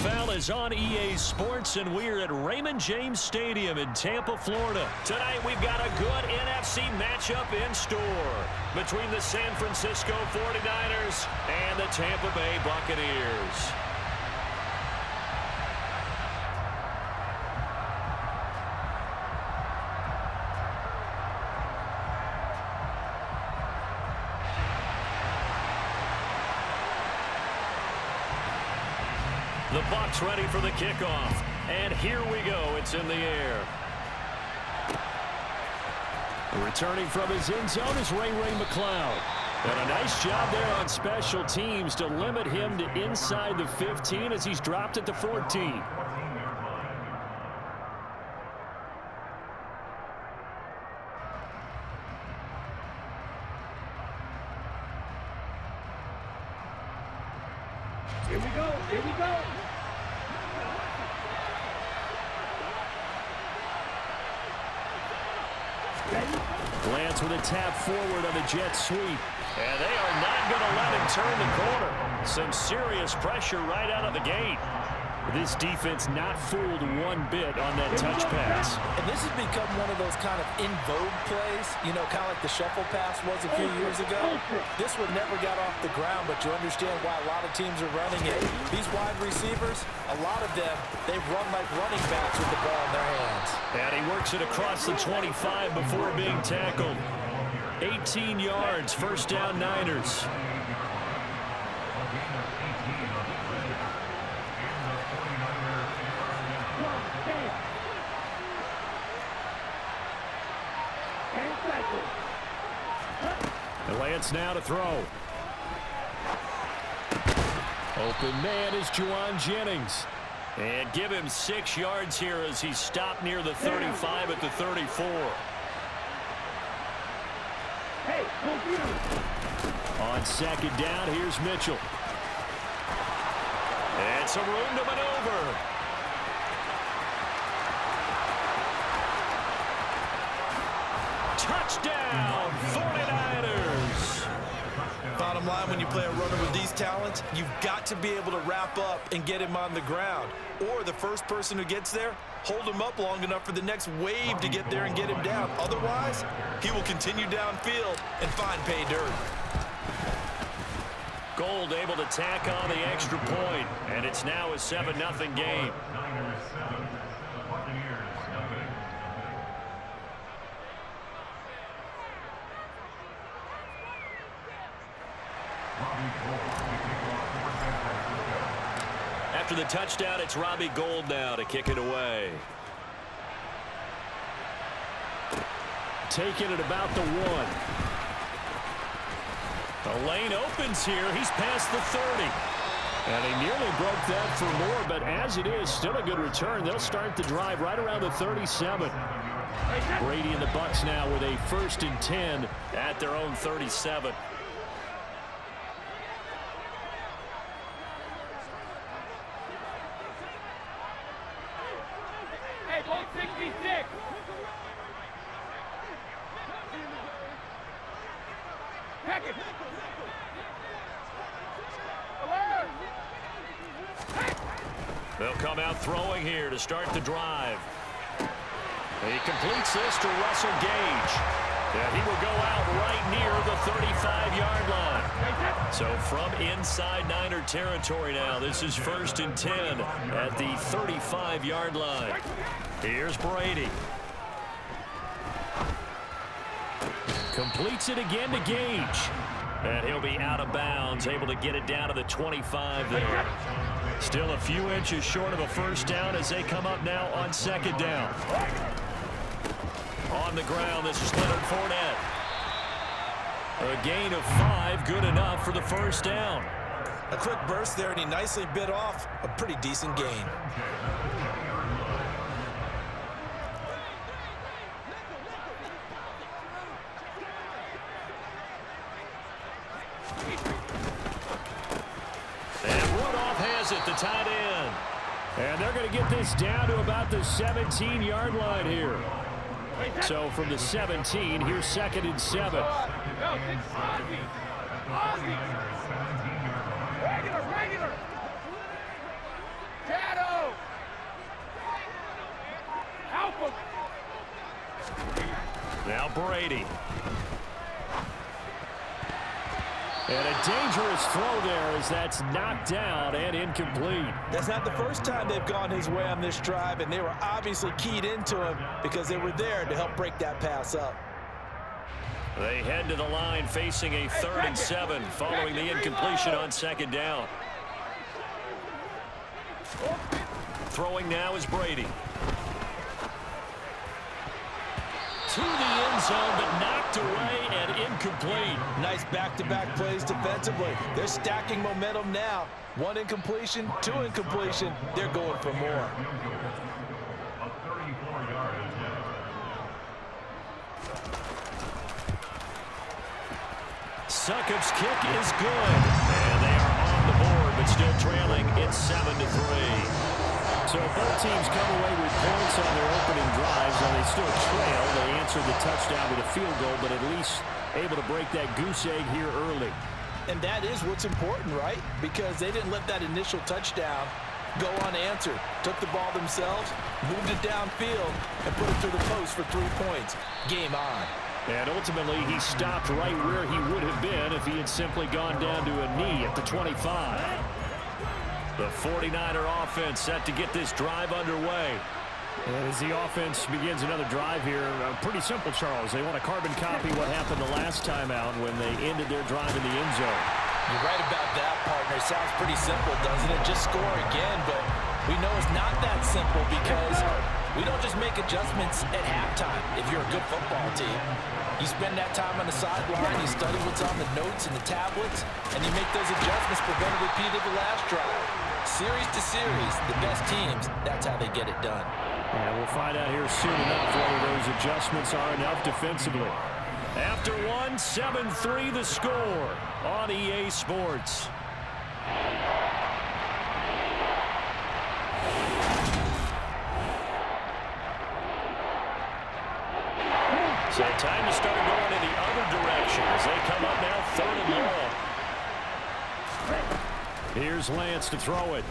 NFL is on EA Sports, and we're at Raymond James Stadium in Tampa, Florida. Tonight, we've got a good NFC matchup in store between the San Francisco 49ers and the Tampa Bay Buccaneers. The Bucs ready for the kickoff. And here we go. It's in the air. Returning from his end zone is Ray McCloud. And a nice job there on special teams to limit him to inside the 15 as he's dropped at the 14. Here we go. Here we go. Lance with a tap forward on the jet sweep. And they are not going to let him turn the corner. Some serious pressure right out of the gate. This defense not fooled one bit on that touch pass. And this has become one of those kind of in vogue plays, you know, kind of like the shuffle pass was a few years ago. This one never got off the ground, but you understand why a lot of teams are running it. These wide receivers, a lot of them, they run like running backs with the ball in their hands. And he works it across the 25 before being tackled. 18 yards, first down Niners. And Lance now to throw. Open man is Juwan Jennings. And give him 6 yards here as he stopped near the 35 at the 34. On second down, here's Mitchell. And some room to maneuver. Touchdown, 49ers. Bottom line, when you play a runner with these talents, you've got to be able to wrap up and get him on the ground. Or the first person who gets there, hold him up long enough for the next wave to get there and get him down. Otherwise, he will continue downfield and find pay dirt. Gold able to tack on the extra point, and it's now a 7-0 game. After the touchdown, it's Robbie Gould now to kick it away. Taking it about the 1. The lane opens here. He's past the 30. And he nearly broke that for more, but as it is, still a good return. They'll start the drive right around the 37. Brady and the Bucs now with a 1st and 10 at their own 37. They'll come out throwing here to start the drive. He completes this to Russell Gage. And he will go out right near the 35-yard line. So from inside Niner territory now, this is 1st and 10 at the 35-yard line. Here's Brady. Completes it again to Gage. And he'll be out of bounds, able to get it down to the 25 there. Still a few inches short of a first down as they come up now on second down. On the ground, this is Leonard Fournette. A gain of 5, good enough for the first down. A quick burst there, and he nicely bit off a pretty decent gain. At the tight end. And they're going to get this down to about the 17-yard line here. So from the 17, here's 2nd and 7. Regular. Now Brady. And a dangerous throw there as that's knocked down and incomplete. That's not the first time they've gone his way on this drive, and they were obviously keyed into him because they were there to help break that pass up. They head to the line facing a 3rd and 7 following the incompletion on 2nd down. Throwing now is Brady. To the end zone, but knocked away and incomplete. Nice back-to-back plays defensively. They're stacking momentum now. 1 incompletion, 2 incompletion. They're going for more. Succop's kick is good. And they are on the board, but still trailing. It's 7-3. So both teams come away with points on their opening drives. While they still trail, they answered the touchdown with a field goal, but at least able to break that goose egg here early. And that is what's important, right? Because they didn't let that initial touchdown go unanswered. Took the ball themselves, moved it downfield, and put it through the post for 3 points. Game on. And ultimately, he stopped right where he would have been if he had simply gone down to a knee at the 25. The 49er offense set to get this drive underway. And as the offense begins another drive here, pretty simple, Charles. They want to carbon copy what happened the last time out when they ended their drive in the end zone. You're right about that, partner. Sounds pretty simple, doesn't it? Just score again, but we know it's not that simple because we don't just make adjustments at halftime if you're a good football team. You spend that time on the sideline, you study what's on the notes and the tablets, and you make those adjustments, prevent a repeat of the last drive. Series to series, the best teams, that's how they get it done. And we'll find out here soon enough whether those adjustments are enough defensively. After 7-3 the score on EA Sports. So time to start going in the other direction as they come up now 3rd and long. Here's Lance to throw it.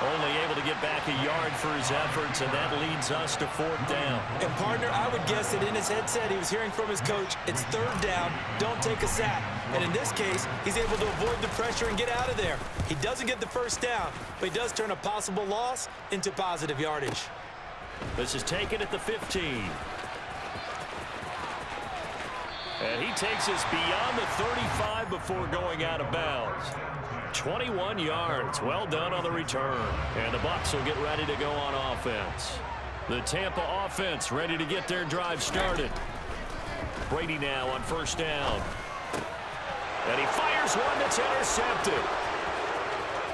Only able to get back a yard for his efforts, and that leads us to 4th down. And, partner, I would guess that in his headset he was hearing from his coach, it's 3rd down, don't take a sack. And in this case, he's able to avoid the pressure and get out of there. He doesn't get the 1st down, but he does turn a possible loss into positive yardage. This is taken at the 15. And he takes us beyond the 35 before going out of bounds. 21 yards. Well done on the return. And the Bucs will get ready to go on offense. The Tampa offense ready to get their drive started. Brady now on 1st down. And he fires one that's intercepted.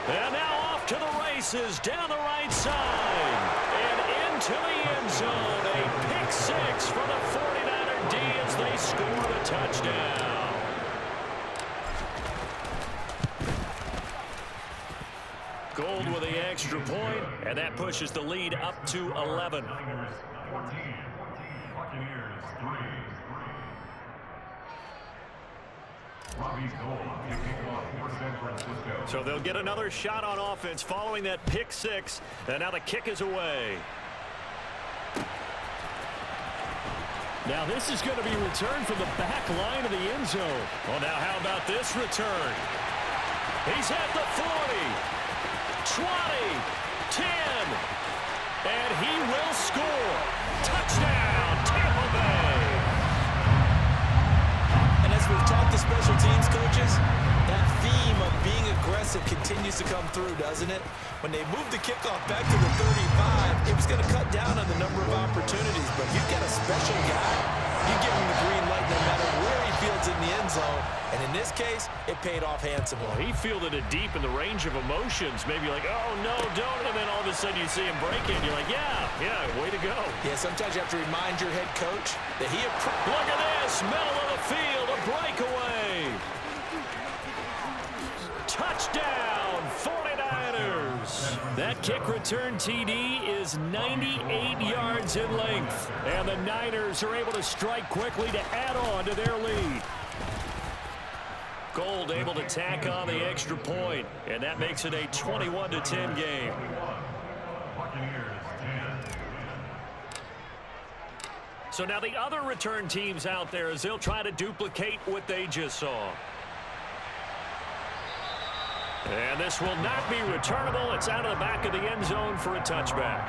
And now off to the races down the right side. And into the end zone. A pick 6 for the 49er D as they score the touchdown. Gold with the extra point, and that pushes the lead up to 11. So they'll get another shot on offense following that pick 6, and now the kick is away. Now this is going to be returned from the back line of the end zone. Well, now how about this return? He's at the 40. 20, 10, and he will score. Touchdown, Tampa Bay. And as we've talked to special teams coaches, that theme of being aggressive continues to come through, doesn't it? When they moved the kickoff back to the 35, it was going to cut down on the number of opportunities, but you get a special guy, you give him the green light no matter where he fields in the end zone. And in this case, it paid off handsomely. Well, he fielded it deep in the range of emotions. Maybe like, oh, no, don't. And then all of a sudden you see him break it. You're like, yeah, way to go. Yeah, sometimes you have to remind your head coach that he... Look at this, middle of the field, a breakaway. Touchdown, 49ers. That kick return TD is 98 yards in length. And the Niners are able to strike quickly to add on to their lead. Gold able to tack on the extra point, and that makes it a 21-10 game. So now the other return teams out there as they'll try to duplicate what they just saw. And this will not be returnable. It's out of the back of the end zone for a touchback.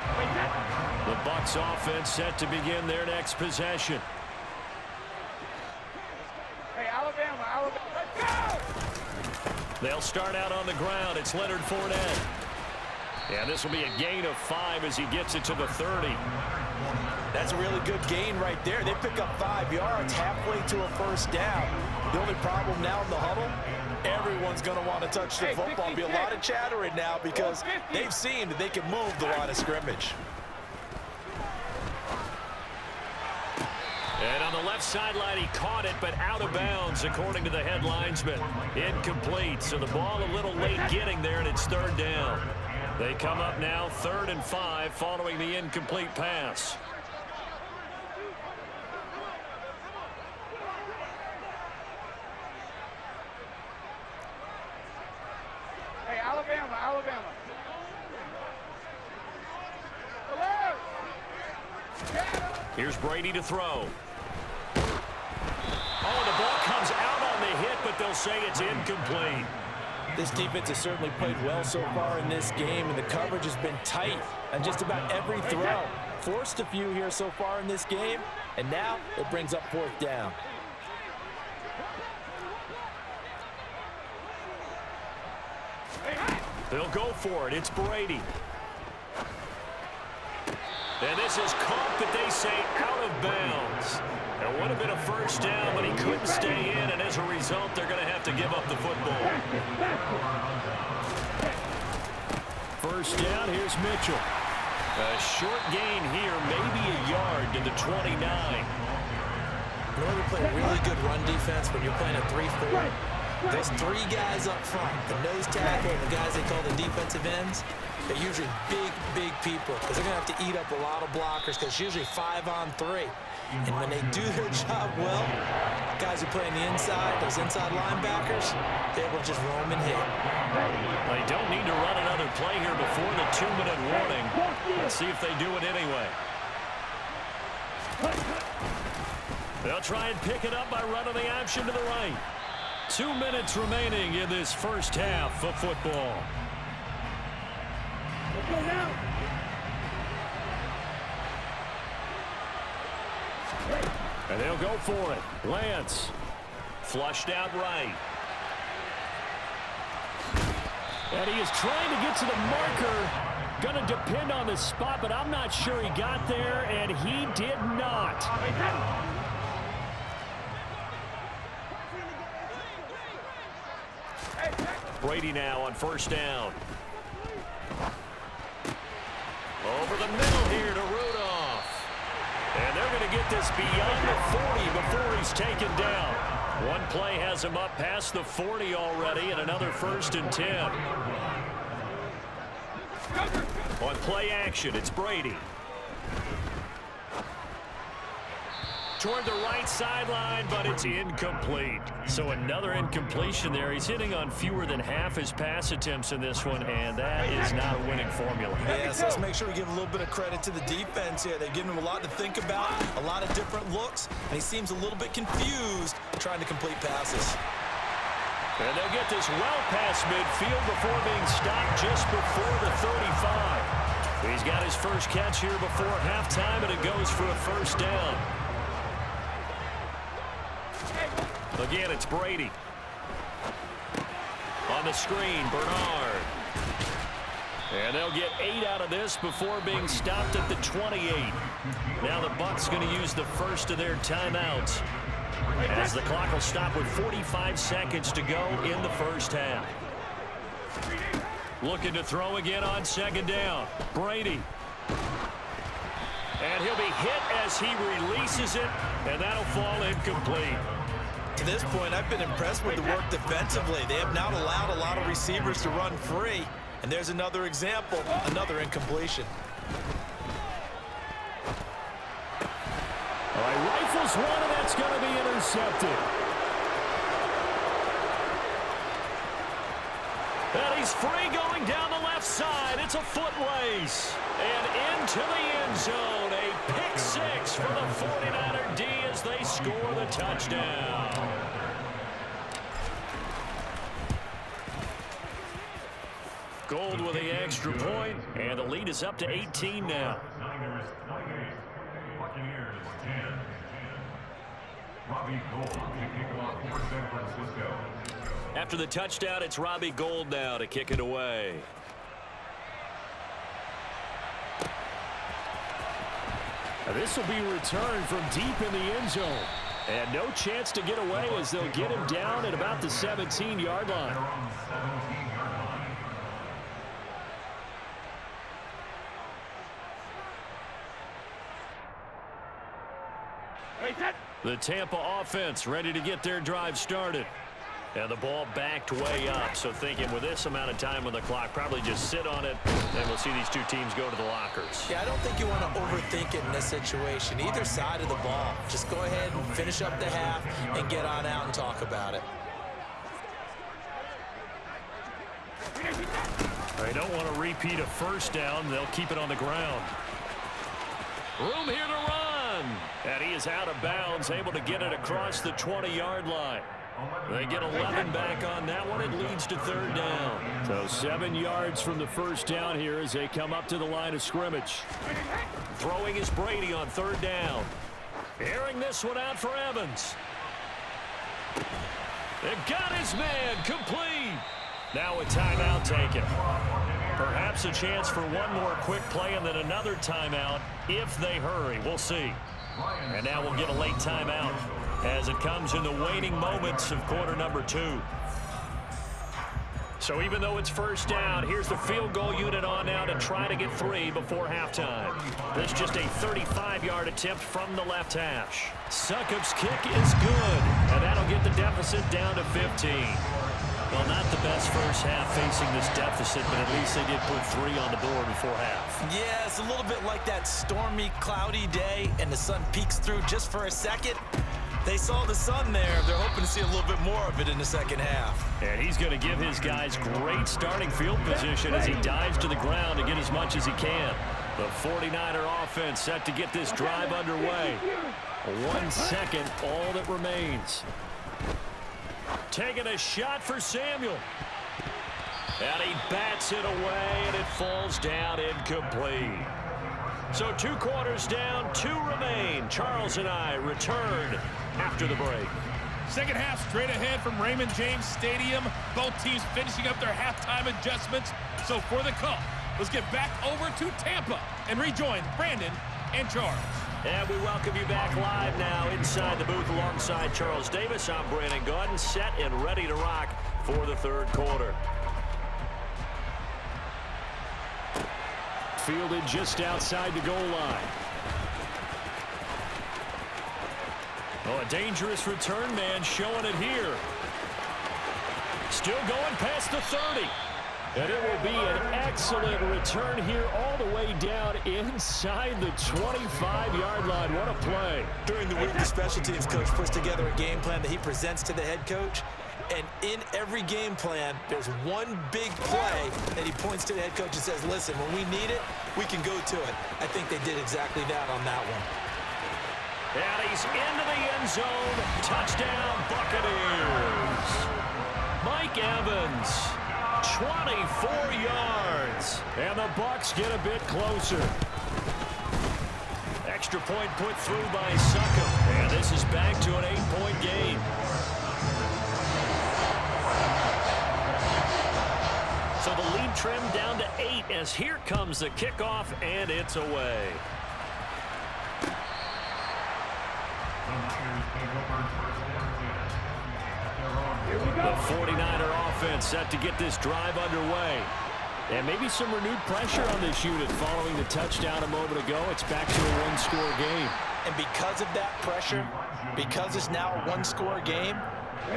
The Bucs offense set to begin their next possession. Hey, Alabama, let's go! They'll start out on the ground. It's Leonard Fournette. And this will be a gain of 5 as he gets it to the 30. That's a really good gain right there. They pick up 5 yards halfway to a first down. The only problem now in the huddle, everyone's going to want to touch the football. There'll be a lot of chattering now because they've seen that they can move the line of scrimmage. And on the left sideline, he caught it, but out of bounds, according to the head linesman. Incomplete, so the ball a little late getting there, and it's 3rd down. They come up now 3rd and 5 following the incomplete pass. Hey, Alabama. Here's Brady to throw. Oh, the ball comes out on the hit, but they'll say it's incomplete. This defense has certainly played well so far in this game, and the coverage has been tight on just about every throw. Forced a few here so far in this game, and now it brings up 4th down. They'll go for it. It's Brady. And this is caught, but they say out of bounds. It would have been a first down, but he couldn't stay in, and as a result, they're going to have to give up the football. First down, here's Mitchell. A short gain here, maybe a yard to the 29. In order to play a really good run defense when you're playing a 3-4, those 3 guys up front, the nose tackle and the guys they call the defensive ends, they're usually big people because they're going to have to eat up a lot of blockers because it's usually 5-on-3. And when they do their job well, guys who play on the inside, those inside linebackers, they will just roam and hit. They don't need to run another play here before the 2-minute warning. Let's see if they do it anyway. They'll try and pick it up by running the option to the right. 2 minutes remaining in this first half of football. Let's go now. And they'll go for it. Lance flushed out right. And he is trying to get to the marker. Going to depend on the spot, but I'm not sure he got there, and he did not. Brady now on first down. Over the middle here to Rudolph. And they're going to get this beyond the 40 before he's taken down. One play has him up past the 40 already, and another 1st and 10. On play action, it's Brady. Toward the right sideline, but it's incomplete. So another incompletion there. He's hitting on fewer than half his pass attempts in this one, and that is not a winning formula. Yeah, so let's make sure we give a little bit of credit to the defense here. They're giving him a lot to think about, a lot of different looks, and he seems a little bit confused trying to complete passes. And they'll get this well past midfield before being stopped just before the 35. He's got his first catch here before halftime, and it goes for a first down. Again, it's Brady. On the screen, Bernard. And they'll get 8 out of this before being stopped at the 28. Now the Bucs going to use the first of their timeouts, as the clock will stop with 45 seconds to go in the first half. Looking to throw again on second down. Brady. And he'll be hit as he releases it, and that'll fall incomplete. To this point, I've been impressed with the work defensively. They have not allowed a lot of receivers to run free. And there's another example, another incompletion. All right, rifles one, and that's going to be intercepted. And he's free going down the left side. It's a foot race. And into the end zone, a pick Pick six for the 49er D as they score the touchdown. Gold with the extra point, and the lead is up to 18 now. Buccaneers 10. Robbie Gould to kick off for San Francisco. After the touchdown, it's Robbie Gould now to kick it away. This will be returned from deep in the end zone. And no chance to get away as they'll get him down at about the 17-yard line. The Tampa offense ready to get their drive started. And the ball backed way up, so thinking with this amount of time on the clock, probably just sit on it, and we'll see these two teams go to the lockers. Yeah, I don't think you want to overthink it in this situation. Either side of the ball. Just go ahead and finish up the half and get on out and talk about it. They don't want to repeat a first down. They'll keep it on the ground. Room here to run. And he is out of bounds, able to get it across the 20-yard line. They get 11 back on that one. It leads to third down. So 7 yards from the first down here as they come up to the line of scrimmage. Throwing is Brady on third down. Airing this one out for Evans. They've got his man complete. Now a timeout taken. Perhaps a chance for one more quick play and then another timeout if they hurry. We'll see. And now we'll get a late timeout as it comes in the waning moments of quarter number 2. So even though it's first down, here's the field goal unit on now to try to get 3 before halftime. This just a 35-yard attempt from the left hash. Succop's kick is good, and that'll get the deficit down to 15. Well, not the best first half facing this deficit, but at least they did put 3 on the board before half. Yeah, it's a little bit like that stormy, cloudy day, and the sun peeks through just for a second. They saw the sun there. They're hoping to see a little bit more of it in the second half. And he's going to give his guys great starting field position as he dives to the ground to get as much as he can. The 49er offense set to get this drive underway. 1 second, all that remains. Taking a shot for Samuel. And he bats it away, and it falls down incomplete. So 2 quarters down, 2 remain. Charles and I return after the break. Second half straight ahead from Raymond James Stadium. Both teams finishing up their halftime adjustments. So for the call, let's get back over to Tampa and rejoin Brandon and Charles. And we welcome you back live now inside the booth alongside Charles Davis. I'm Brandon Gaudin, set and ready to rock for the third quarter. Fielded just outside the goal line. Oh, a dangerous return man showing it here. Still going past the 30. And it will be an excellent return here all the way down inside the 25-yard line. What a play. During the week, the special teams coach puts together a game plan that he presents to the head coach. And in every game plan, there's one big play that he points to the head coach and says, listen, when we need it, we can go to it. I think they did exactly that on that one. And he's into the end zone. Touchdown, Buccaneers. Mike Evans, 24 yards. And the Bucs get a bit closer. Extra point put through by Succop. And this is back to an 8-point game. So the lead trimmed down to 8 as here comes the kickoff, and it's away. The 49er offense set to get this drive underway. And maybe some renewed pressure on this unit following the touchdown a moment ago. It's back to a one-score game. And because of that pressure, because it's now a one-score game,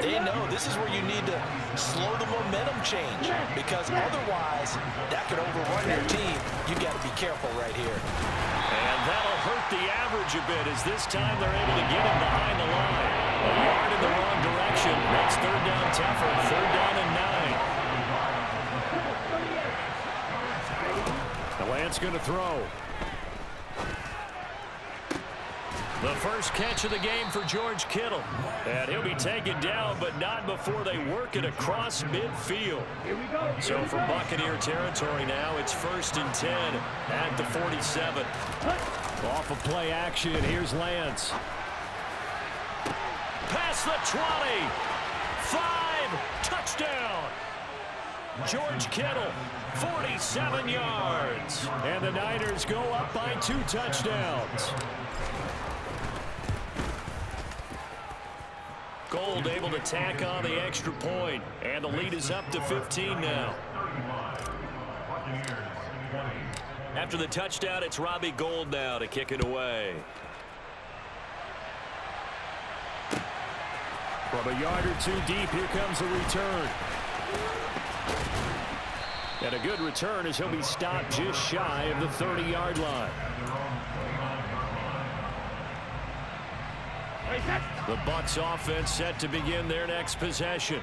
they know this is where you need to slow the momentum change, because otherwise that could overrun your team. You've got to be careful right here. And that'll hurt the average a bit as this time they're able to get him behind the line. A yard in the wrong direction. Makes third down tougher. Third down and 9. The Lance going to throw. The first catch of the game for George Kittle. And he'll be taken down, but not before they work it across midfield. So from Buccaneer territory now, it's 1st and 10 at the 47. Off of play action, here's Lance. Past the 20. 5, touchdown. George Kittle, 47 yards. And the Niners go up by 2 touchdowns. Gold able to tack on the extra point, and the lead is up to 15 now. After the touchdown, it's Robbie Gould now to kick it away. From a yard or 2 deep, here comes the return. And a good return as he'll be stopped just shy of the 30-yard line. The Bucs offense set to begin their next possession.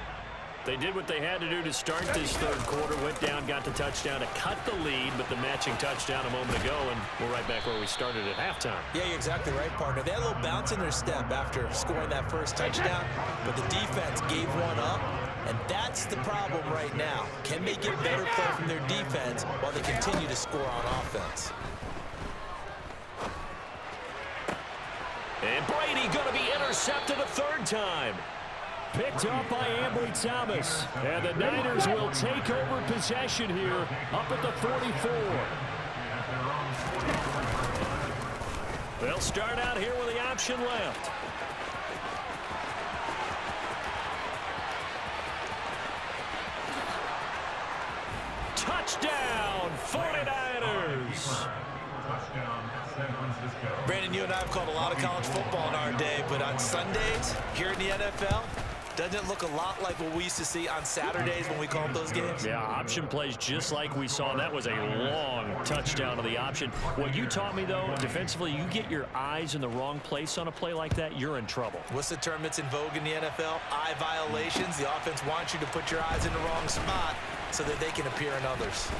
They did what they had to do to start this third quarter. Went down, got the touchdown to cut the lead, but the matching touchdown a moment ago, and we're right back where we started at halftime. Yeah, you're exactly right, partner. They had a little bounce in their step after scoring that first touchdown, but the defense gave one up, and that's the problem right now. Can they get better play from their defense while they continue to score on offense? And Brady going to be intercepted a 3rd time. Picked up by Ambry Thomas. And the Niners will take over possession here up at the 44. They'll start out here with the option left. Touchdown, 49ers. Brandon, you and I have called a lot of college football in our day, but on Sundays here in the NFL, doesn't it look a lot like what we used to see on Saturdays when we called those games? Yeah, option plays just like we saw. That was a long touchdown to the option. What you taught me, though, defensively, you get your eyes in the wrong place on a play like that, you're in trouble. What's the term that's in vogue in the NFL? Eye violations. The offense wants you to put your eyes in the wrong spot so that they can appear in others.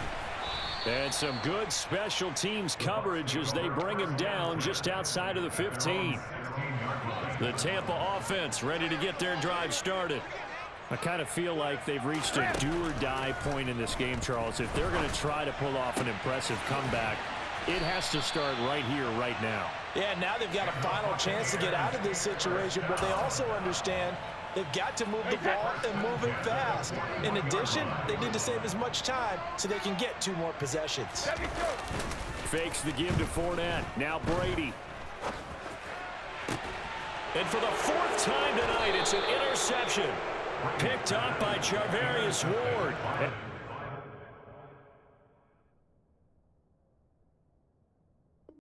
And some good special teams coverage as they bring him down just outside of the 15. The Tampa offense ready to get their drive started. I kind of feel like they've reached a do-or-die point in this game, Charles. If they're going to try to pull off an impressive comeback, it has to start right here, right now. Yeah, now they've got a final chance to get out of this situation, but they also understand they've got to move the ball and move it fast. In addition, they need to save as much time so they can get 2 more possessions. Fakes the give to Fournette. Now Brady. And for the 4th time tonight, it's an interception. Picked up by Charvarius Ward.